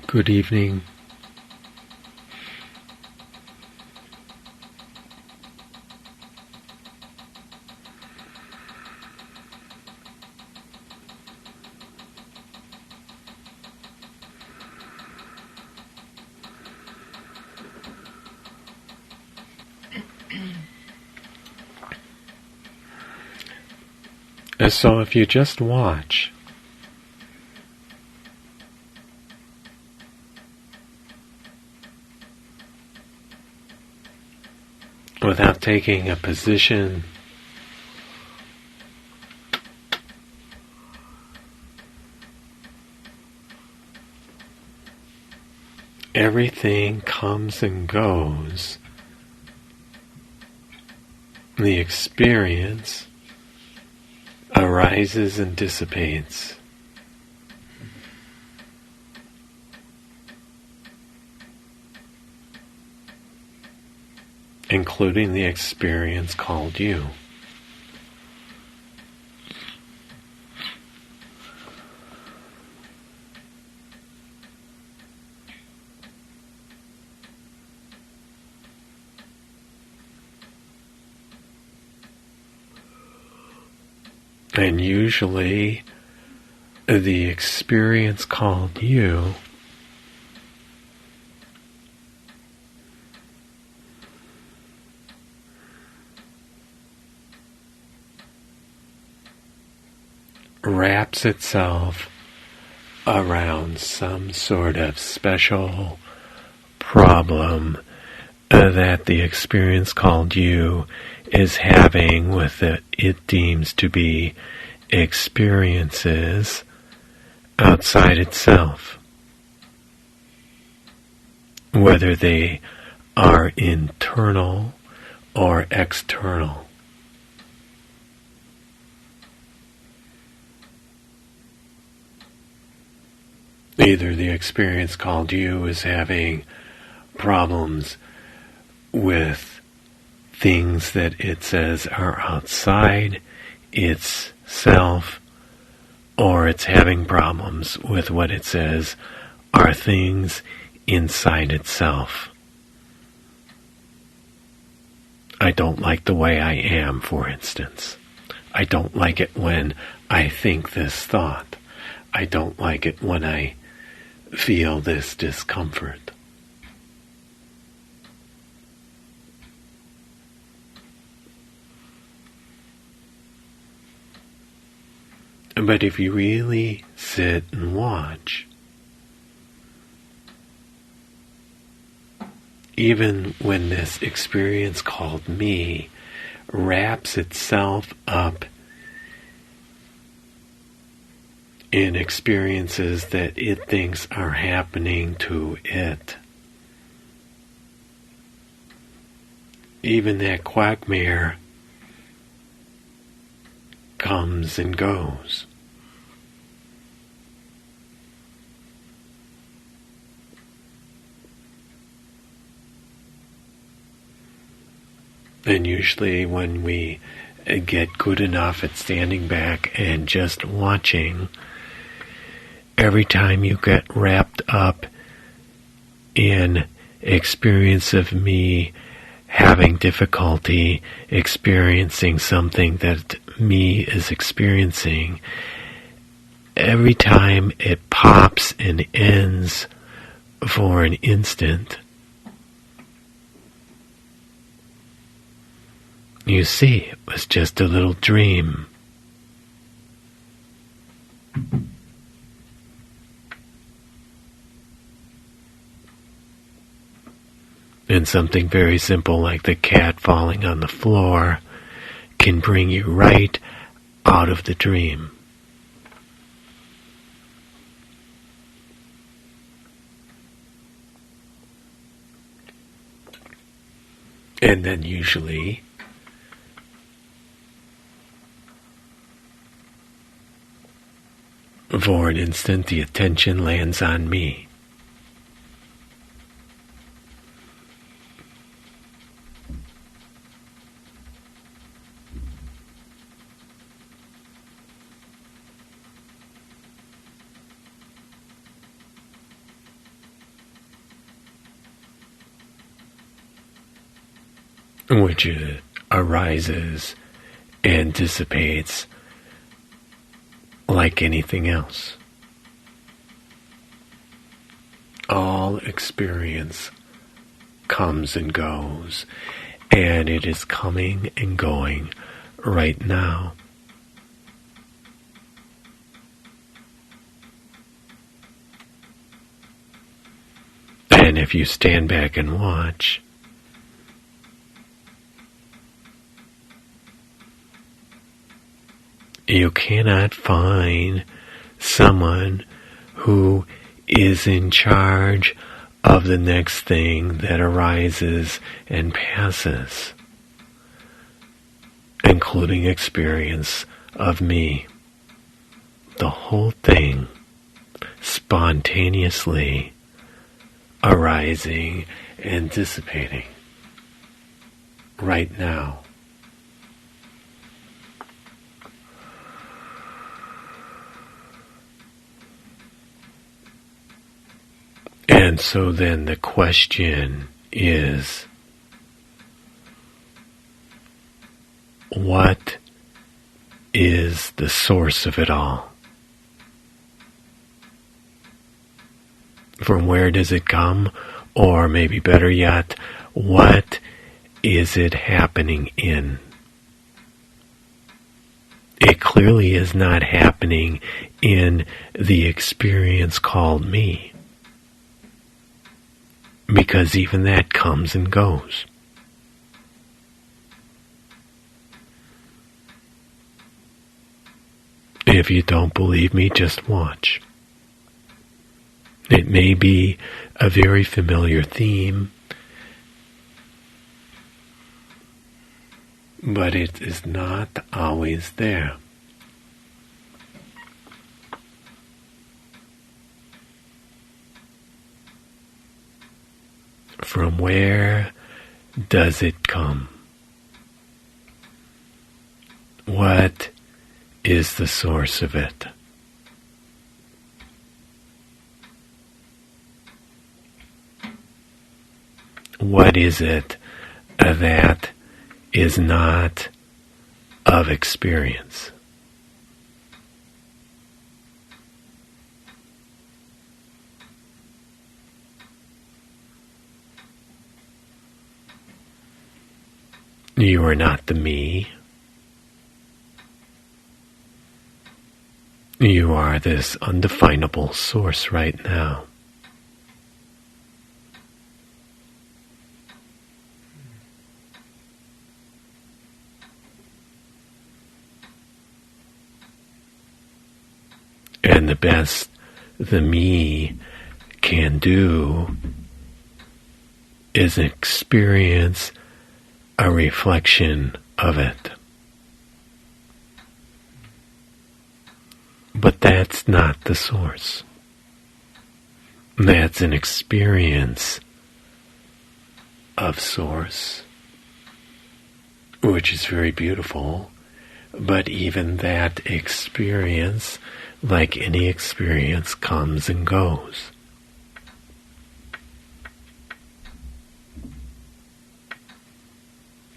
Good evening. So if you just watch, without taking a position, everything comes and goes. The experience arises and dissipates. Including the experience called you. And usually, the experience called you wraps itself around some sort of special problem that the experience called you is having with it deems to be experiences outside itself, whether they are internal or external. Either the experience called you is having problems with things that it says are outside its self, or it's having problems with what it says are things inside itself. I don't like the way I am, for instance. I don't like it when I think this thought. I don't like it when I feel this discomfort. But if you really sit and watch, even when this experience called me wraps itself up in experiences that it thinks are happening to it, even that quagmire comes and goes. And usually when we get good enough at standing back and just watching, every time you get wrapped up in experience of me having difficulty experiencing something that me is experiencing, every time it pops and ends for an instant, you see, it was just a little dream. And something very simple like the cat falling on the floor can bring you right out of the dream. And then usually for an instant the attention lands on me. which arises and dissipates like anything else. All experience comes and goes, and it is coming and going right now. And if you stand back and watch, you cannot find someone who is in charge of the next thing that arises and passes, including experience of me. The whole thing spontaneously arising and dissipating right now. And so then the question is, what is the source of it all? From where does it come? Or maybe better yet, what is it happening in? It clearly is not happening in the experience called me, because even that comes and goes. If you don't believe me, just watch. It may be a very familiar theme, but it is not always there. From where does it come? What is the source of it? What is it that is not of experience? You are not the me. You are this undefinable source right now. And the best the me can do is experience a reflection of it. But that's not the source. That's an experience of source, which is very beautiful. But even that experience, like any experience, comes and goes.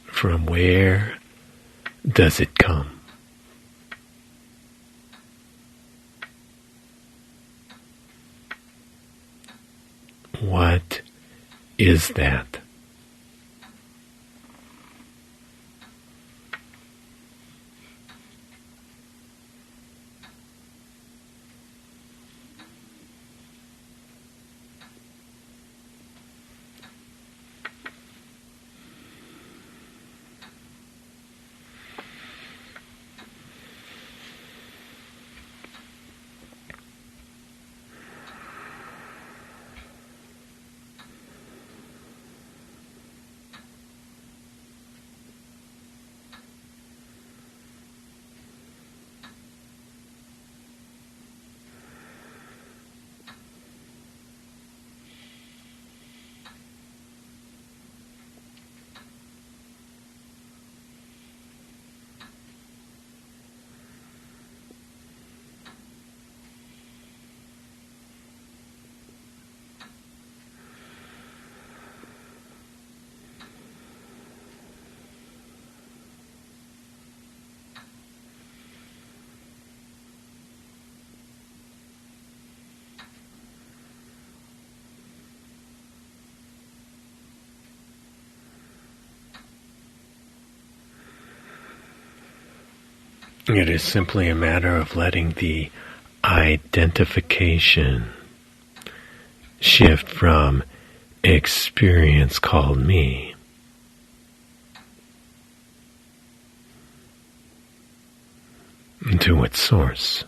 From where does it come? What is that? It is simply a matter of letting the identification shift from experience called me to its source.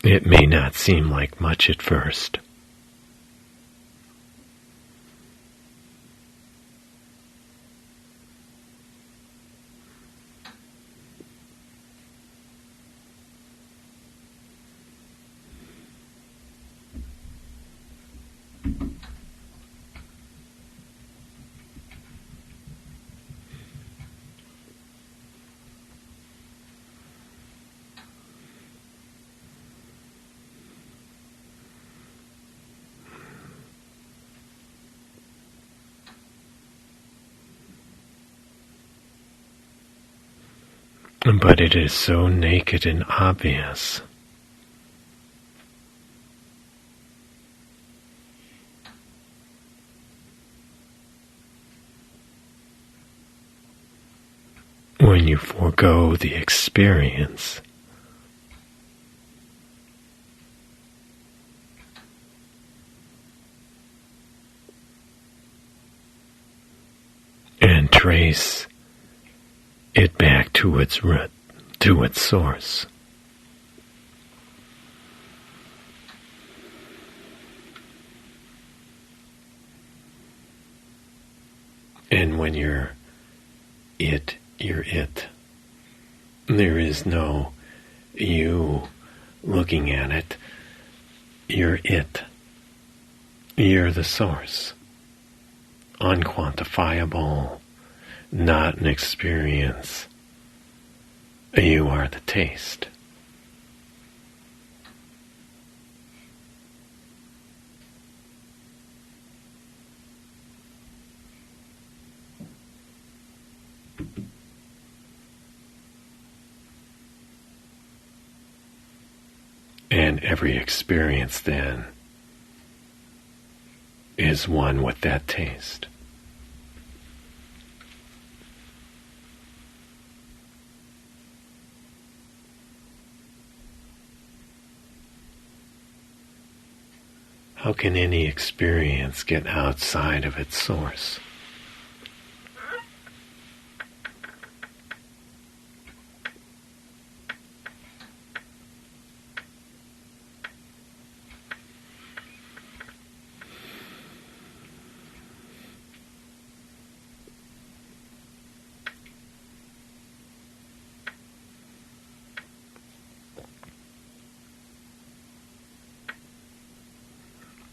It may not seem like much at first. But it is so naked and obvious. When you forego the experience, and trace it back to its root, to its source. And when you're it. There is no you looking at it. You're it. You're the source. Unquantifiable, not an experience. You are the taste. And every experience then is one with that taste. How can any experience get outside of its source?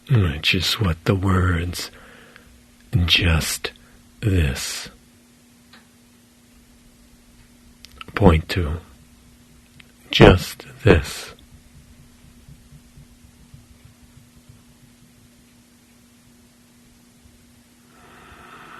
Which is what the words just this point to. Just this.